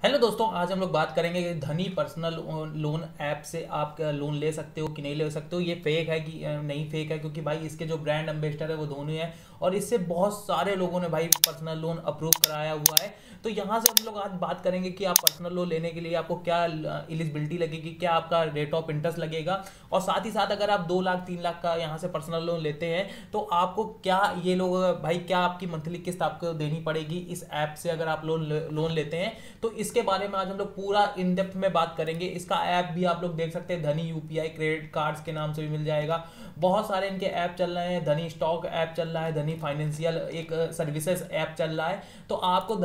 Hello दोस्तों, आज हम लोग बात करेंगे कि धनी पर्सनल लोन ऐप से आप लोन ले सकते हो कि नहीं ले सकते हो। ये फेक है कि नहीं फेक है, क्योंकि भाई इसके जो ब्रांड एम्बेसडर है वो धोनी है और इससे बहुत सारे लोगों ने भाई पर्सनल लोन अप्रूव कराया हुआ है। तो यहाँ से हम लोग आज बात करेंगे कि आप पर्सनल लोन लेने के लिए आपको क्या एलिजिबिलिटी लगेगी, क्या आपका रेट ऑफ इंटरेस्ट लगेगा, और साथ ही साथ अगर आप 2 लाख 3 लाख का यहाँ से पर्सनल लोन लेते हैं तो आपको क्या ये लोग भाई क्या आपकी मंथली किस्त आपको देनी पड़ेगी इस ऐप से अगर आप लोन लेते हैं। तो इसके बारे में आज हम लोग पूरा इन डेप्थ में बात करेंगे। इसका ऐप भी आप लोग देख सकते हैं, धनी यूपीआई क्रेडिट कार्ड्स के नाम से भी मिल जाएगा। बहुत सारे इनके ऐप चल रहे हैं, धनी स्टॉक ऐप चल रहा है, धनी फाइनेंशियल एक सर्विसेज ऐप चल रहा है। तो आपको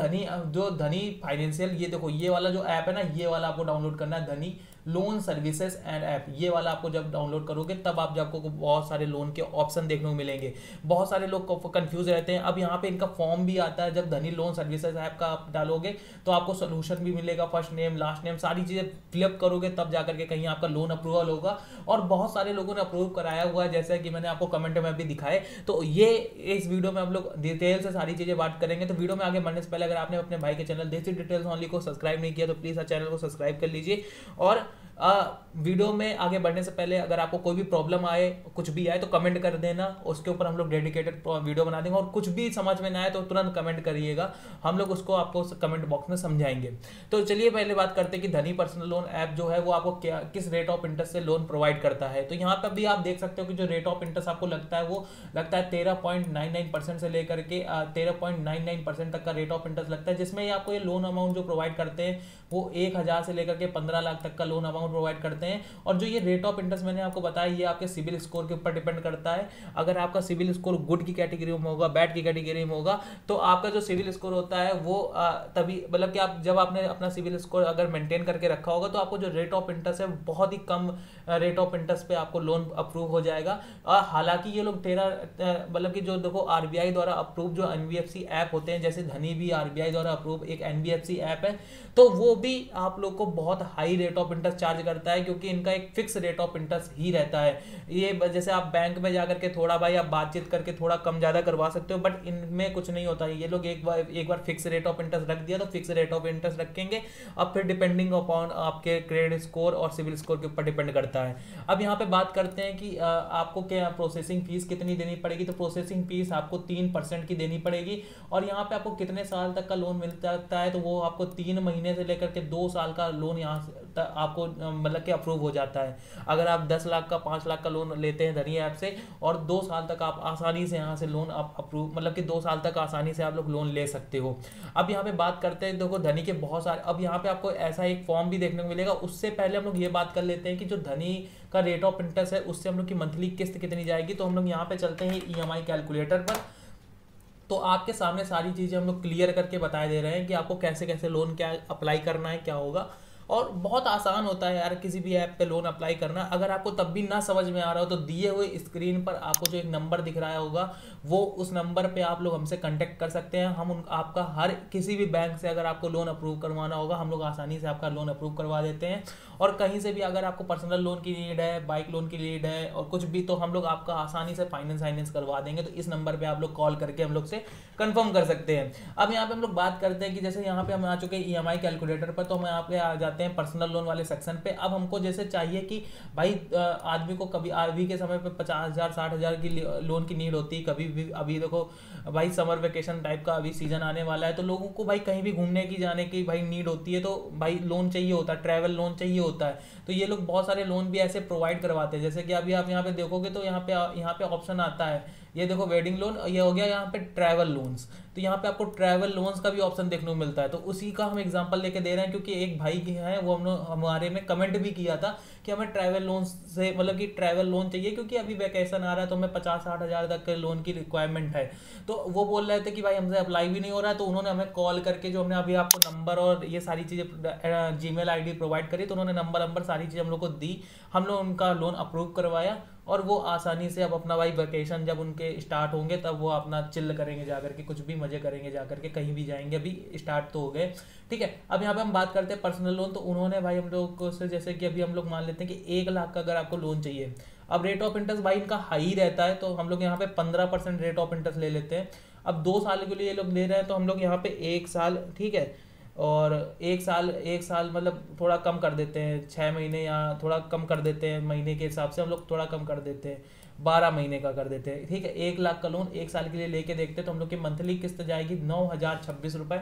धनी फाइनेंशियल, ये देखो ये वाला जो ऐप है ना, ये वाला आपको डाउनलोड करना है, धनी लोन सर्विसेज एंड ऐप। ये वाला आपको जब डाउनलोड करोगे तब आप आपको बहुत सारे लोन के ऑप्शन देखने को मिलेंगे। बहुत सारे लोग कंफ्यूज रहते हैं। अब यहाँ पे इनका फॉर्म भी आता है, जब धनी लोन सर्विसेज ऐप का आप डालोगे तो आपको सोल्यूशन भी मिलेगा, फर्स्ट नेम लास्ट नेम सारी चीजें फिलअप करोगे तब जाकर के कहीं आपका लोन अप्रूवल होगा। और बहुत सारे लोगों ने अप्रूव कराया हुआ है, जैसा कि मैंने आपको कमेंट में भी दिखाए। तो ये इस वीडियो में हम लोग डिटेल से सारी चीजें बात करेंगे। तो वीडियो में आगे बढ़ने से पहले अगर आपने अपने भाई के चैनल देसी डिटेल्स ओनली को सब्सक्राइब नहीं किया तो प्लीज चैनल को सब्सक्राइब कर लीजिए। और वीडियो में आगे बढ़ने से पहले अगर आपको कोई भी प्रॉब्लम आए, कुछ भी आए तो कमेंट कर देना, उसके ऊपर हम लोग डेडिकेटेड वीडियो बना देंगे। और कुछ भी समझ में ना आए तो तुरंत कमेंट करिएगा, हम लोग उसको आपको कमेंट बॉक्स में समझाएंगे। तो चलिए पहले बात करते हैं कि धनी पर्सनल लोन ऐप जो है वो आपको क्या किस रेट ऑफ इंटरेस्ट से लोन प्रोवाइड करता है। तो यहाँ पर भी आप देख सकते हो कि जो रेट ऑफ इंटरेस्ट आपको लगता है वो लगता है 13.99% से लेकर के 13.99% तक का रेट ऑफ इंटरेस्ट लगता है, जिसमें आपको ये लोन अमाउंट जो प्रोवाइड करते हैं वो 1,000 से लेकर के 15 लाख तक का लोन अमाउंट प्रोवाइड करते हैं। और जो ये रेट ऑफ इंटरेस्ट मैंने आपको बताया ये आपके सिविल स्कोर के ऊपर डिपेंड करता है। अगर आपका सिविल स्कोर गुड की कैटेगरी में होगा, बैड की कैटेगरी में होगा, तो आपका जो सिविल स्कोर होता है वो तभी मतलब कि आप जब आपने अपना सिविल स्कोर अगर मेंटेन करके रखा होगा तो आपको जो रेट ऑफ इंटरेस्ट है बहुत ही कम रेट ऑफ इंटरेस्ट पे आपको लोन अप्रूव हो जाएगा। हालांकि ये लोग मतलब कि जो देखो आरबीआई द्वारा अप्रूव जो एनबीएफसी ऐप होते हैं, जैसे धनी भी आरबीआई द्वारा अप्रूव एक एनबीएफसी ऐप है, तो वो भी आप लोग को बहुत high rate of interest charge करता है, क्योंकि इनका एक फिक्स रेट ऑफ इंटरेस्ट ही रहता है। ये जैसे आप बैंक में जाकर के थोड़ा भाई आप बातचीत करके थोड़ा कम ज्यादा करवा सकते हो, बट इनमें कुछ नहीं होता है। ये लोग एक बार फिक्स रेट ऑफ इंटरेस्ट रख दिया तो फिक्स रेट ऑफ इंटरेस्ट रखेंगे। अब फिर डिपेंडिंग अपॉन आपके क्रेडिट स्कोर और सिविल स्कोर के ऊपर डिपेंड करता है। अब यहाँ पे बात करते हैं कि आपको क्या प्रोसेसिंग फीस कितनी देनी पड़ेगी। तो प्रोसेसिंग फीस आपको 3% की देनी पड़ेगी। और यहाँ पे आपको कितने साल तक का लोन मिल सकता है, तो वो आपको 3 महीने से लेकर के 2 साल का लोन यहाँ से आपको मतलब कि अप्रूव हो जाता है। अगर आप 10 लाख का 5 लाख का लोन लेते हैं धनी ऐप से और 2 साल तक आप आसानी से यहाँ से लोन आप अप्रूव मतलब कि 2 साल तक आसानी से आप लोग लोन ले सकते हो। अब यहाँ पे बात करते हैं, देखो धनी के बहुत सारे, अब यहाँ पे आपको ऐसा एक फॉर्म भी देखने को मिलेगा। उससे पहले हम लोग ये बात कर लेते हैं कि जो धनी का रेट ऑफ इंटरेस्ट है उससे हम लोग की मंथली किस्त कितनी जाएगी। तो हम लोग यहाँ पे चलते हैं ईएमआई कैलकुलेटर पर। तो आपके सामने सारी चीजें हम लोग क्लियर करके बता दे रहे हैं कि आपको कैसे कैसे लोन क्या अप्लाई करना है, क्या होगा। और बहुत आसान होता है यार किसी भी ऐप पे लोन अप्लाई करना। अगर आपको तब भी ना समझ में आ रहा हो तो दिए हुए स्क्रीन पर आपको जो एक नंबर दिख रहा होगा वो उस नंबर पे आप लोग हमसे कांटेक्ट कर सकते हैं। हम आपका हर किसी भी बैंक से अगर आपको लोन अप्रूव करवाना होगा हम लोग आसानी से आपका लोन अप्रूव करवा देते हैं। और कहीं से भी अगर आपको पर्सनल लोन की नीड है, बाइक लोन की नीड है और कुछ भी, तो हम लोग आपका आसानी से फाइनेंस करवा देंगे। तो इस नंबर पे आप लोग कॉल करके हम लोग से कंफर्म कर सकते हैं। अब यहाँ पे हम लोग बात करते हैं कि जैसे यहाँ पे हम आ चुके हैं ईएमआई कैलकुलेटर पर, तो हम यहाँ पे आ जाते हैं पर्सनल लोन वाले सेक्शन पे। अब हमको जैसे चाहिए कि भाई आदमी को कभी अभी के समय पे 50,000 60,000 की लोन की नीड होती है, कभी भी। अभी देखो भाई समर वेकेशन टाइप का अभी सीजन आने वाला है, तो लोगों को भाई कहीं भी घूमने की जाने की भाई नीड होती है, तो भाई लोन चाहिए होता है, ट्रैवल लोन चाहिए होता है। तो ये लोग बहुत सारे लोन भी ऐसे प्रोवाइड करवाते हैं। जैसे कि अभी आप यहाँ पे देखोगे तो यहाँ पे ऑप्शन आता है, ये देखो वेडिंग लोन, ये हो गया यहाँ पे ट्रैवल लोन्स। तो यहाँ पे आपको ट्रैवल लोन्स का भी ऑप्शन देखने को मिलता है। तो उसी का हम एग्जांपल लेके दे रहे हैं, क्योंकि एक भाई के हैं वो हम लोग हमारे में कमेंट भी किया था कि हमें ट्रैवल लोन से मतलब कि ट्रैवल लोन चाहिए, क्योंकि अभी वैकेशन आ रहा है तो हमें 50-60 हज़ार तक के लोन की रिक्वायरमेंट है। तो वो बोल रहे थे कि भाई हमसे अप्लाई भी नहीं हो रहा है, तो उन्होंने हमें कॉल करके, जो हमने अभी आपको नंबर और ये सारी चीज़ें जीमेल आईडी प्रोवाइड करी, तो उन्होंने नंबर सारी चीज़ें हम लोग को दी। हम लोग उनका लोन अप्रूव करवाया और वो आसानी से अब अपना भाई वेकेशन जब उनके स्टार्ट होंगे तब वो अपना चिल करेंगे जाकर के, कुछ भी मजे करेंगे जाकर के, कहीं भी जाएंगे। अभी स्टार्ट तो हो गए, ठीक है। अब यहाँ पे हम बात करते हैं पर्सनल लोन। तो उन्होंने भाई हम लोग को से, जैसे कि अभी हम लोग मान लेते हैं कि 1 लाख का अगर आपको लोन चाहिए। अब रेट ऑफ इंटरेस्ट भाई इनका हाई रहता है, तो हम लोग यहाँ पे 15% रेट ऑफ इंटरेस्ट ले लेते हैं। अब 2 साल के लिए ये लोग ले रहे हैं, तो हम लोग यहाँ पे 1 साल, ठीक है, और एक साल मतलब थोड़ा कम कर देते हैं, 6 महीने या थोड़ा कम कर देते हैं, महीने के हिसाब से हम लोग थोड़ा कम कर देते हैं, 12 महीने का कर देते हैं, ठीक है। 1 लाख का लोन 1 साल के लिए लेके देखते हैं तो हम लोग की मंथली किस्त जाएगी 9,026 रुपये,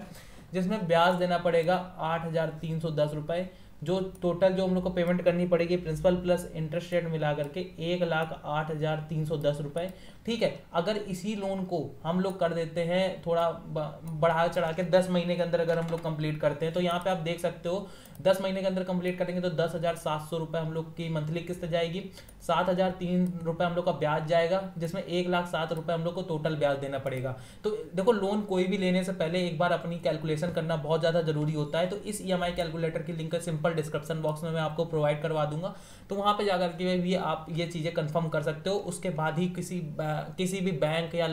जिसमें ब्याज देना पड़ेगा 8,310 रुपये। जो टोटल जो हम लोग को पेमेंट करनी पड़ेगी प्रिंसिपल प्लस इंटरेस्ट रेट मिला करके 1,08,310 रुपये, ठीक है। अगर इसी लोन को हम लोग कर देते हैं थोड़ा बढ़ा चढ़ा के 10 महीने के अंदर अगर हम लोग कंप्लीट करते हैं तो यहाँ पे आप देख सकते हो 10 महीने के अंदर कंप्लीट करेंगे तो 10,700 रुपये हम लोग की मंथली किस्त जाएगी, 7,003 रुपये हम लोग का ब्याज जाएगा, जिसमें 1,07,000 हम लोग को टोटल ब्याज देना पड़ेगा। तो देखो लोन कोई भी लेने से पहले एक बार अपनी कैलकुलेशन करना बहुत ज़्यादा जरूरी होता है। तो इस ईएमआई कैलकुलेटर की लिंक सिंपल डिस्क्रिप्शन बॉक्स में मैं आपको प्रोवाइड करवा दूंगा, तो वहाँ पे जाकर के भी आप ये चीज़ें कंफर्म कर सकते हो। उसके बाद ही किसी भी बैंक या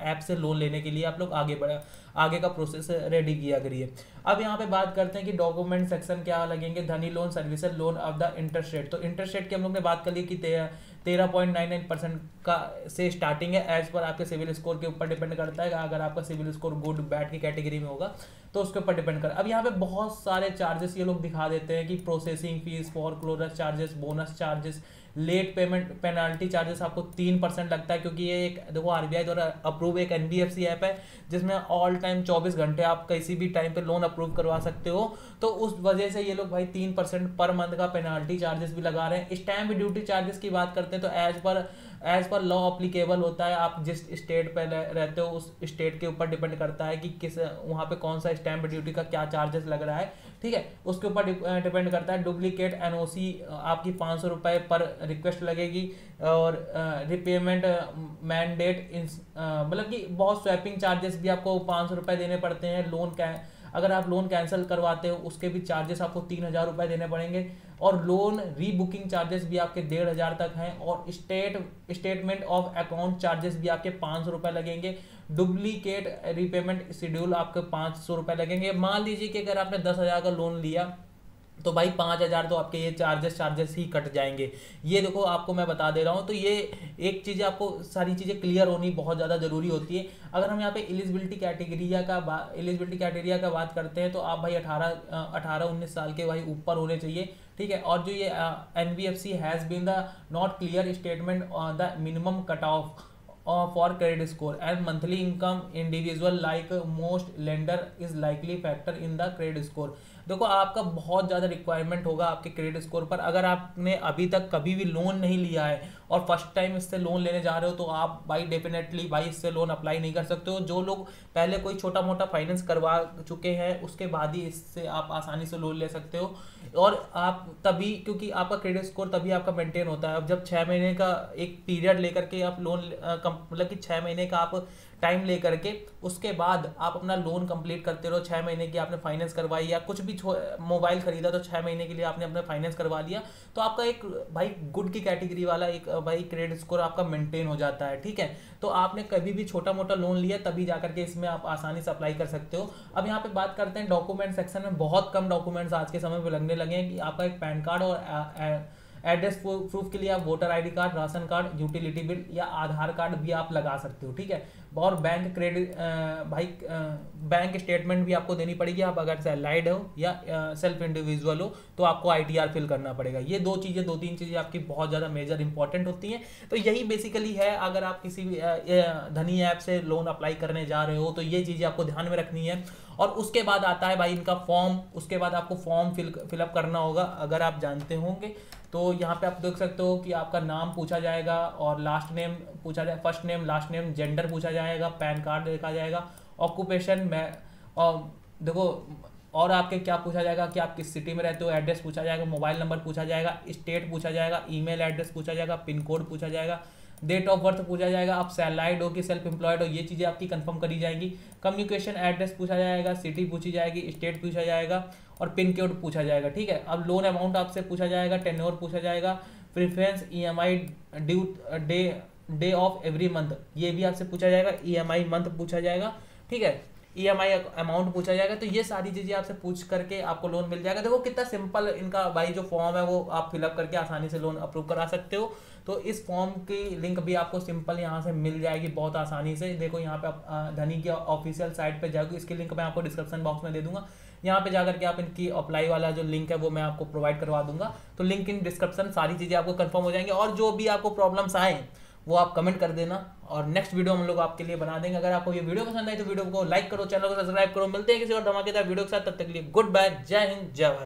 ऐप से लोन लेने के लिए आप लोग आगे का प्रोसेस रेडी किया करिए। अब यहाँ पे बात करते हैं कि डॉक्यूमेंट सेक्शन क्या लगेंगे। धनी loan services loan of the interest rate, तो इंटरेस्ट रेट की हम लोग ने बात कर ली कि 13.99% का से स्टार्टिंग है। एज पर आपके सिविल स्कोर के ऊपर डिपेंड करता है, अगर आपका सिविल स्कोर गुड बैड की कैटेगरी में होगा तो उसके ऊपर डिपेंड कर। अब यहाँ पे बहुत सारे चार्जेस ये लोग दिखा देते हैं कि processing fees, foreclosure charges, bonus charges, late payment penalty charges आपको 3% लगता है, क्योंकि ये एक देखो आरबीआई द्वारा अप्रूव एक एनबीएफसी ऐप है जिसमें ऑल टाइम 24 घंटे आप किसी भी टाइम पे लोन अप्रूव करवा सकते हो। तो उस वजह से ये लोग भाई 3% पर मंथ का पेनाल्टी चार्जेस भी लगा रहे हैं। स्टैम्प ड्यूटी चार्जेस की बात करते हैं तो एज पर लॉ अप्लीकेबल होता है, आप जिस स्टेट पे रहते हो उस स्टेट के ऊपर डिपेंड करता है कि किस वहाँ पे कौन सा स्टैम्प ड्यूटी का क्या चार्जेस लग रहा है, ठीक है, उसके ऊपर डिपेंड करता है। डुप्लीकेट एनओसी आपकी 500 रुपये पर रिक्वेस्ट लगेगी, और रिपेमेंट मैंडेट मतलब कि बहुत स्वैपिंग चार्जेस भी आपको 500 रुपये देने पड़ते हैं। अगर आप लोन कैंसिल करवाते हो उसके भी चार्जेस आपको 3,000 रुपये देने पड़ेंगे, और लोन रीबुकिंग चार्जेस भी आपके 1,500 तक हैं, और स्टेटमेंट ऑफ अकाउंट चार्जेस भी आपके 500 रुपये लगेंगे। डुप्लीकेट रीपेमेंट शेड्यूल आपके 500 रुपये लगेंगे। मान लीजिए कि अगर आपने 10,000 का लोन लिया तो भाई 5,000 तो आपके ये चार्जेस ही कट जाएंगे। ये देखो आपको मैं बता दे रहा हूँ। तो ये एक चीज़ आपको सारी चीज़ें क्लियर होनी बहुत ज़्यादा ज़रूरी होती है। अगर हम यहाँ पे एलिजिबिलिटी क्राइटेरिया का बात करते हैं तो आप भाई 18-19 साल के भाई ऊपर होने चाहिए, ठीक है। और जो ये NBFC has been the not clear statement on the minimum cut off for credit score and monthly income individual like most lender is likely factor in the credit score. देखो आपका बहुत ज़्यादा रिक्वायरमेंट होगा आपके क्रेडिट स्कोर पर। अगर आपने अभी तक कभी भी लोन नहीं लिया है और फर्स्ट टाइम इससे लोन लेने जा रहे हो तो आप भाई डेफिनेटली भाई इससे लोन अप्लाई नहीं कर सकते हो। जो लोग पहले कोई छोटा मोटा फाइनेंस करवा चुके हैं उसके बाद ही इससे आप आसानी से लोन ले सकते हो। और आप तभी, क्योंकि आपका क्रेडिट स्कोर तभी आपका मेंटेन होता है। अब जब 6 महीने का एक पीरियड लेकर के आप लोन मतलब कि 6 महीने का आप टाइम लेकर के उसके बाद आप अपना लोन कंप्लीट करते रहो। 6 महीने की आपने फाइनेंस करवाई या कुछ भी मोबाइल खरीदा तो 6 महीने के लिए आपने अपना फाइनेंस करवा लिया, तो आपका एक भाई गुड की कैटेगरी वाला एक भाई क्रेडिट स्कोर आपका मेंटेन हो जाता है, ठीक है। तो आपने कभी भी छोटा मोटा लोन लिया तभी जाकर के इसमें आप आसानी से अप्लाई कर सकते हो। अब यहाँ पे बात करते हैं डॉक्यूमेंट सेक्शन में। बहुत कम डॉक्यूमेंट्स आज के समय पे लगने लगे हैं कि आपका एक पैन कार्ड और एड्रेस प्रूफ के लिए आप voter ID card, ration card, utility bill या आधार कार्ड भी आप लगा सकते हो, ठीक है। और बैंक क्रेडिट भाई बैंक स्टेटमेंट भी आपको देनी पड़ेगी। आप अगर सैलराइड हो या सेल्फ इंडिविजुअल हो तो आपको आईटीआर फिल करना पड़ेगा। ये दो तीन चीज़ें आपकी बहुत ज़्यादा मेजर इंपॉर्टेंट होती हैं। तो यही बेसिकली है, अगर आप किसी भी धनी ऐप से लोन अप्लाई करने जा रहे हो तो ये चीज़ें आपको ध्यान में रखनी है। और उसके बाद आता है भाई इनका फॉर्म। उसके बाद आपको फॉर्म फिलअप करना होगा। अगर आप जानते होंगे तो यहाँ पे आप देख सकते हो कि आपका नाम पूछा जाएगा और लास्ट नेम पूछा जाएगा, first name, last name, gender पूछा जाएगा, पैन कार्ड देखा जाएगा, ऑक्यूपेशन में, और देखो और आपके क्या पूछा जाएगा कि आप किस सिटी में रहते हो, एड्रेस पूछा जाएगा, मोबाइल नंबर पूछा जाएगा, स्टेट पूछा जाएगा, ईमेल एड्रेस पूछा जाएगा, पिन कोड पूछा जाएगा, डेट ऑफ बर्थ पूछा जाएगा, आप सैलराइड हो कि सेल्फ एम्प्लॉयड हो, ये चीज़ें आपकी कंफर्म करी जाएंगी। कम्युनिकेशन एड्रेस पूछा जाएगा, सिटी पूछी जाएगी, स्टेट पूछा जाएगा और पिन कोड पूछा जाएगा, ठीक है। अब लोन अमाउंट आपसे पूछा जाएगा, टेन्योर पूछा जाएगा, preference EMI due day of every month ये भी आपसे पूछा जाएगा, ईएमआई मंथ पूछा जाएगा, ठीक है, ईएमआई अमाउंट पूछा जाएगा। तो ये सारी चीज़ें आपसे पूछ करके आपको लोन मिल जाएगा। देखो कितना सिंपल इनका भाई जो फॉर्म है वो आप फिलअप करके आसानी से लोन अप्रूव करा सकते हो। तो इस फॉर्म की लिंक भी आपको सिंपल यहाँ से मिल जाएगी बहुत आसानी से। देखो यहाँ पे आप धनी की ऑफिशियल साइट पे जाओगे, इसकी लिंक मैं आपको डिस्क्रिप्शन बॉक्स में दे दूंगा। यहाँ पे जाकर के आप इनकी अप्लाई वाला जो लिंक है वो मैं आपको प्रोवाइड करवा दूंगा। तो लिंक इन डिस्क्रिप्शन, सारी चीज़ें आपको कंफर्म हो जाएंगी। और जो भी आपको प्रॉब्लम्स आए वो आप कमेंट कर देना और नेक्स्ट वीडियो हम लोग आपके लिए बना देंगे। अगर आपको ये वीडियो पसंद आई तो वीडियो को लाइक करो, चैनल को सब्सक्राइब करो। मिलते हैं किसी और धमाकेदार वीडियो के साथ, तब तक के लिए गुड बाय, जय हिंद, जय भारत।